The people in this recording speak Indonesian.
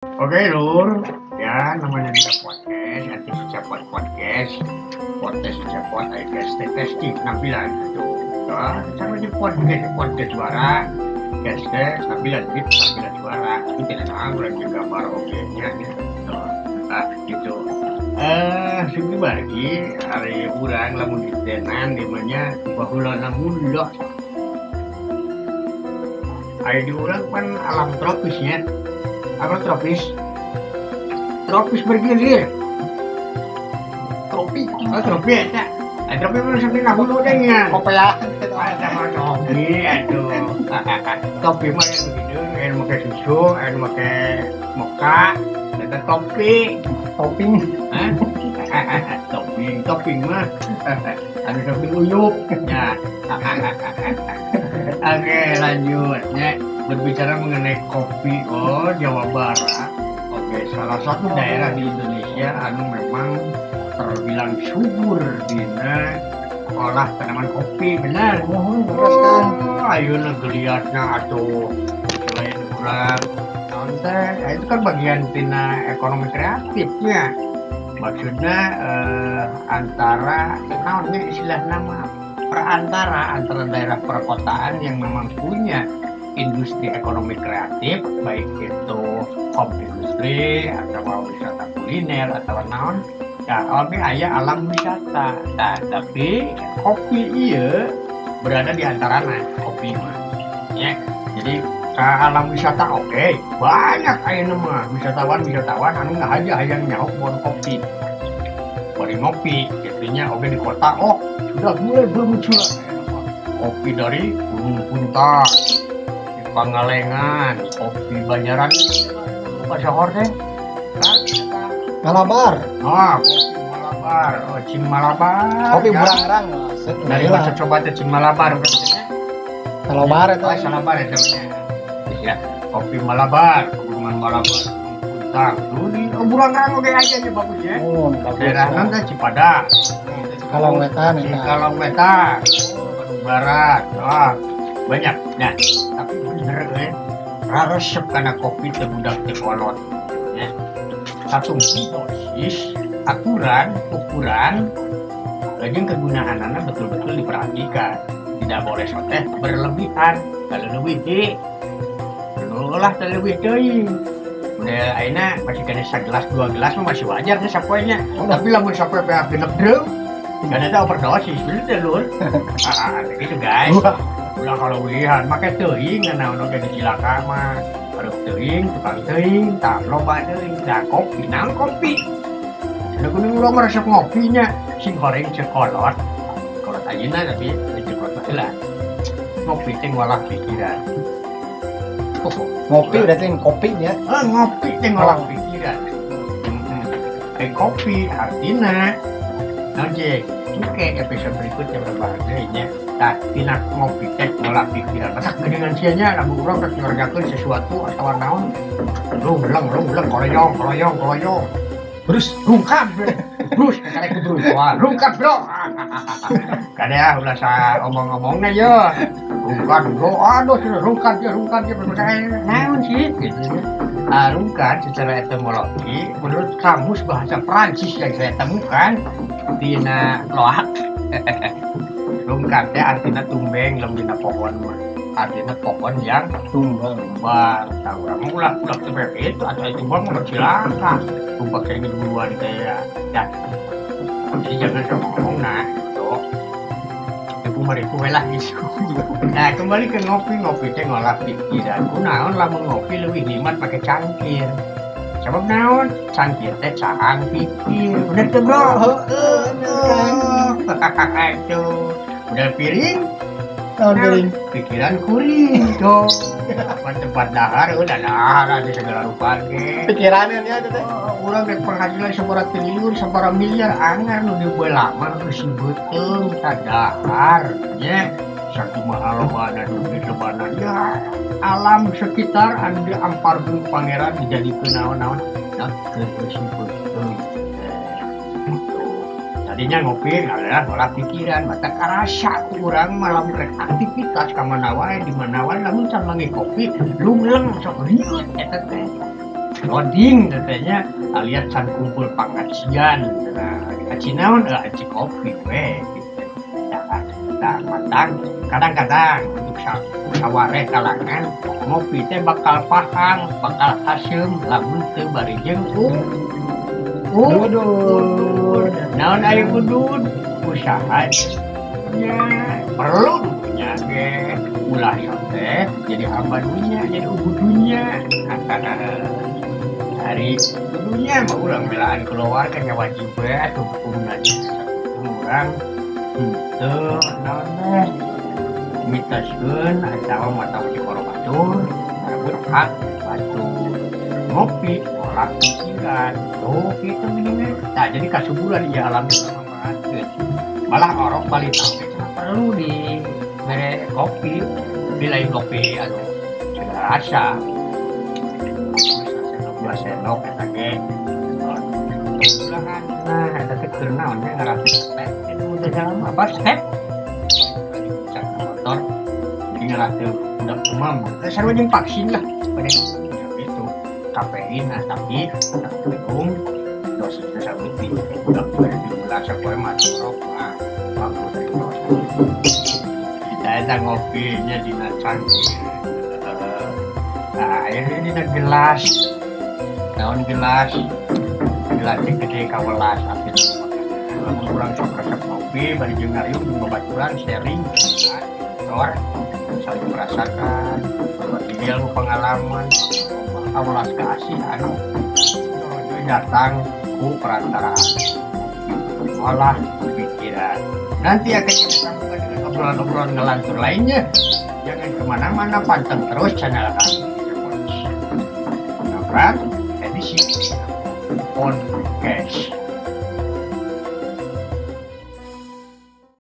Oke Lur, ya namanya juga podcast, nanti ucapan podcast, podcast ucapan, testing, penampilan gitu. Ya, sama di podcast suara, penampilan suara, itu tidak angguran juga gambar oke-nya gitu. Nah, gitu. Sugi bagi hari urang lamun di tenan dimana bahula namun loh. Hari di urang kan alam tropisnya, apa tropis? Tropis bergilir. Tropi ya. Tropi belum sampai ke hulu deh ya. Kopea. Ada mah tropi, aduh. Topi mah yang begitu, yang pakai susu, yang pakai moka, ada topi. Topping. Hah? Topping mah. Ada topping uyuk. Ya. Oke, lanjut. Ya, berbicara mengenai kopi, Jawa Barat. Oke, salah satu daerah di Indonesia anu memang terbilang subur di olah tanaman kopi, benar. Ayo geliatna atau selain urang konten, itu kan bagian tina ekonomi kreatifnya. Maksudnya antara namanya istilah nama perantara antara daerah perkotaan yang memang punya industri ekonomi kreatif, baik itu home industri atau wisata kuliner atau naon ya, tapi aya alam wisata. Nah, tapi kopi iya berada di antaranya kopi mah ya. Jadi ke alam wisata oke, banyak aya mah wisatawan anu ngahaja hayang nyauk bon kopi bari ngopi jadinya oke di kota sudah mulai bermunculan kopi dari Gunung Puntang, Pangalengan, kopi Banjaran, Pak Sohor teh, Malabar. kopi Malabar, Cing Malabar. Kopi Burangrang. Dari masa coba teh Cing Malabar berarti. Malabar itu. Malabar ya namanya. Ya, kopi Malabar, Pegunungan Malabar, Puntang. Dulu di Burangrang oke aja nya bagus ya. Daerah nanti Cipadas. Kalongwetan itu. Kalongwetan, Bandung Barat, banyak. Nah, tapi bener resep karena kopi terbudak di kolot. Ya. Satu dosis, aturan, ukuran, lajeng kegunaannya betul-betul diperhatikan. Tidak boleh soteh berlebihan. Kalau lebih lah terlebih deui. Udah ayeuna masih kena segelas dua gelas masih wajar nya sapoenya. Tapi lamun sapoe PH genep deung, kan eta overdosis bener Lur. Gitu guys. Udah kalau lihat pakai teuing naon oge dicilaka mah. Hareup teuing, tukang teuing, tah loba teuing, da kopi, naon kopi. Ada kuning urang resep ngopinya, sing goreng cekolot. Kolot ayeuna tapi cekolot heula. Ngopi teh ngolah pikiran. Ngopi berarti kopinya. Ngopi teh ngolah pikiran. Kopi artinya nanti oke episode berikutnya berbahasanya. Nah, tina ngopi teh ngolah pikiran. Masak gedeungan sianya lamun urang rek nyargakeun sesuatu atau naon. Lung koloyong. Terus rungkap. Terus karek kudu rungkap, Bro. Kadea ulah sa omong-omongna ye. Rungkat, Bro. Aduh, rungkat dia percaya. Naon sih gitu. Rungkat secara etimologi menurut kamus bahasa Prancis yang saya temukan dina loak. Rungkat teh artinya tumbeng dina pohon mah. Artinya pohon yang tumbang. Tahu orang ulah seperti itu atau itu bang mau cilaka. Tumbang kayak duluan kayak ya. Jadi jangan ngomong itu. Aku mariku lah gitu. Nah, kembali ke ngopi teh ngolah pikiran. Kunaon lamun ngopi leuwih nikmat pakai cangkir. Sebab naon? Cangkir teh cahang pikir. Bener tuh, Bro. Itu. Udah piring? Piring. Pikiran kuring tuh. Tempat dahar udah dahar di segala rupa ge. Pikirannya nya teh. Urang rek penghasilan sabaraha triliun, sabaraha miliar anggar nu dieu lamar geus beuteung ka dahar nya. Sakumaha lobana duit lobana ya. Alam sekitar anu diamparkeun pangeran dijadikeun naon-naon. Nah, geus beuteung. Tadinya ngopi adalah ngolah pikiran, mata karasa kurang malam rek aktivitas ka mana wae di mana wae lamun can mangi kopi lumleng sok riut eta teh. loading katanya alias can kumpul pengajian nah aci naon aci kopi we gitu. Nah, kadang-kadang untuk sawareh kalangan ngopi teh bakal pahang bakal asem lamun teu bari jeung Udud. naon aya udud usaha nya perlu punya ge ulah teh jadi hamba dunia jadi ubudunya hari dunia mah urang belaan keluar kan wajib we atuh hukumna urang henteu naon teh mitaskeun atawa mata uji korobatur rebut hak batu ngopi olah pikiran tuh gitu begini nah jadi kasuburan di alam sama malah orok balik tapi perlu di mere kopi di lain kopi anu segala rasa dua sendok eta ge ulahan nah eta teh keur naonnya ngarasa step itu udah jalan apa step motor jadi ngarasa udah umam sarua jeung vaksin lah pada itu kafein tapi minum dosisnya saeutik udah diulang sapoe mah rokok waktu dari dosa kita ngopinya dina cangkir nah akhirnya dina gelas naon gelas gelasnya gede kawelas tapi lamun urang sok resep ngopi bari jeung ngariung jeung babaturan sharing motor saling merasakan berbagi ilmu pengalaman kawelas keasihan datang ku perantaraan olah pikiran nanti akan kita sambungkan dengan obrolan-obrolan ngelantur lainnya jangan kemana-mana panteng terus channel kami Nabrak edisi podcast